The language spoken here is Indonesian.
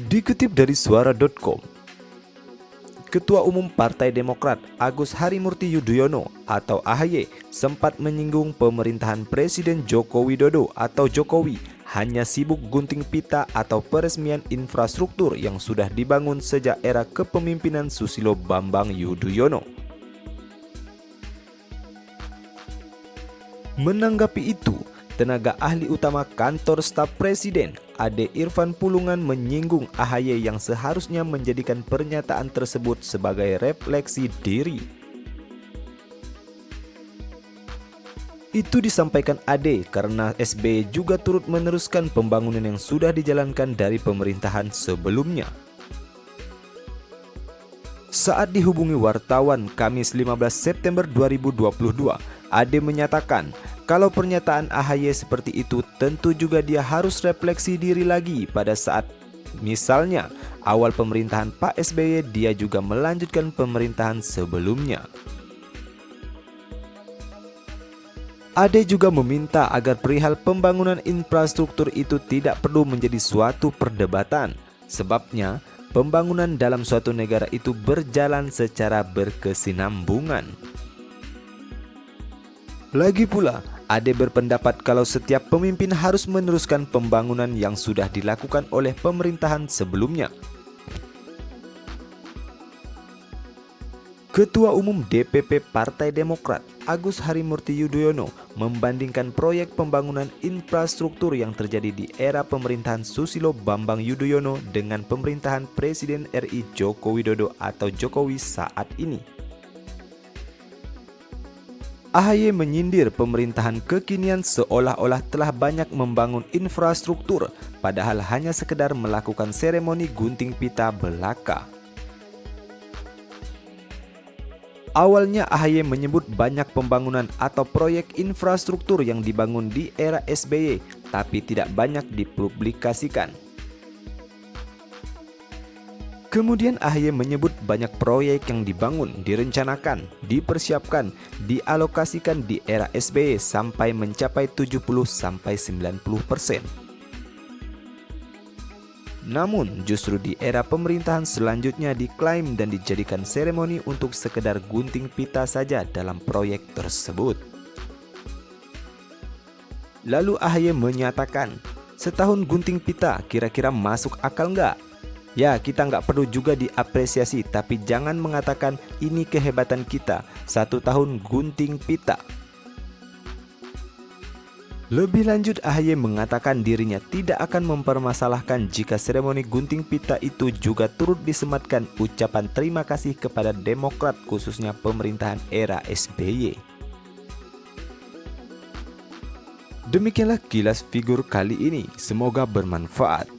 Dikutip dari suara.com, Ketua Umum Partai Demokrat Agus Harimurti Yudhoyono atau AHY sempat menyinggung pemerintahan Presiden Joko Widodo atau Jokowi hanya sibuk gunting pita atau peresmian infrastruktur yang sudah dibangun sejak era kepemimpinan Susilo Bambang Yudhoyono. Menanggapi itu, tenaga ahli utama kantor staf presiden, Ade Irfan Pulungan menyinggung AHY yang seharusnya menjadikan pernyataan tersebut sebagai refleksi diri. Itu disampaikan Ade karena SBY juga turut meneruskan pembangunan yang sudah dijalankan dari pemerintahan sebelumnya. Saat dihubungi wartawan Kamis 15 September 2022, Ade menyatakan kalau pernyataan AHY seperti itu tentu juga dia harus refleksi diri lagi pada saat misalnya awal pemerintahan Pak SBY dia juga melanjutkan pemerintahan sebelumnya. Ade juga meminta agar perihal pembangunan infrastruktur itu tidak perlu menjadi suatu perdebatan. Sebabnya, pembangunan dalam suatu negara itu berjalan secara berkesinambungan. Lagi pula, Ade berpendapat kalau setiap pemimpin harus meneruskan pembangunan yang sudah dilakukan oleh pemerintahan sebelumnya. Ketua Umum DPP Partai Demokrat Agus Harimurti Yudhoyono membandingkan proyek pembangunan infrastruktur yang terjadi di era pemerintahan Susilo Bambang Yudhoyono dengan pemerintahan Presiden RI Joko Widodo atau Jokowi saat ini. AHY menyindir pemerintahan kekinian seolah-olah telah banyak membangun infrastruktur, padahal hanya sekedar melakukan seremoni gunting pita belaka. Awalnya AHY menyebut banyak pembangunan atau proyek infrastruktur yang dibangun di era SBY, tapi tidak banyak dipublikasikan. Kemudian AHY menyebut banyak proyek yang dibangun, direncanakan, dipersiapkan, dialokasikan di era SBY sampai mencapai 70-90%. Namun justru di era pemerintahan selanjutnya diklaim dan dijadikan seremoni untuk sekedar gunting pita saja dalam proyek tersebut. Lalu AHY menyatakan, setahun gunting pita kira-kira masuk akal nggak? Ya, kita nggak perlu juga diapresiasi, tapi jangan mengatakan ini kehebatan kita, 1 tahun gunting pita. Lebih lanjut, AHY mengatakan dirinya tidak akan mempermasalahkan jika seremoni gunting pita itu juga turut disematkan ucapan terima kasih kepada Demokrat khususnya pemerintahan era SBY. Demikianlah kilas figur kali ini, semoga bermanfaat.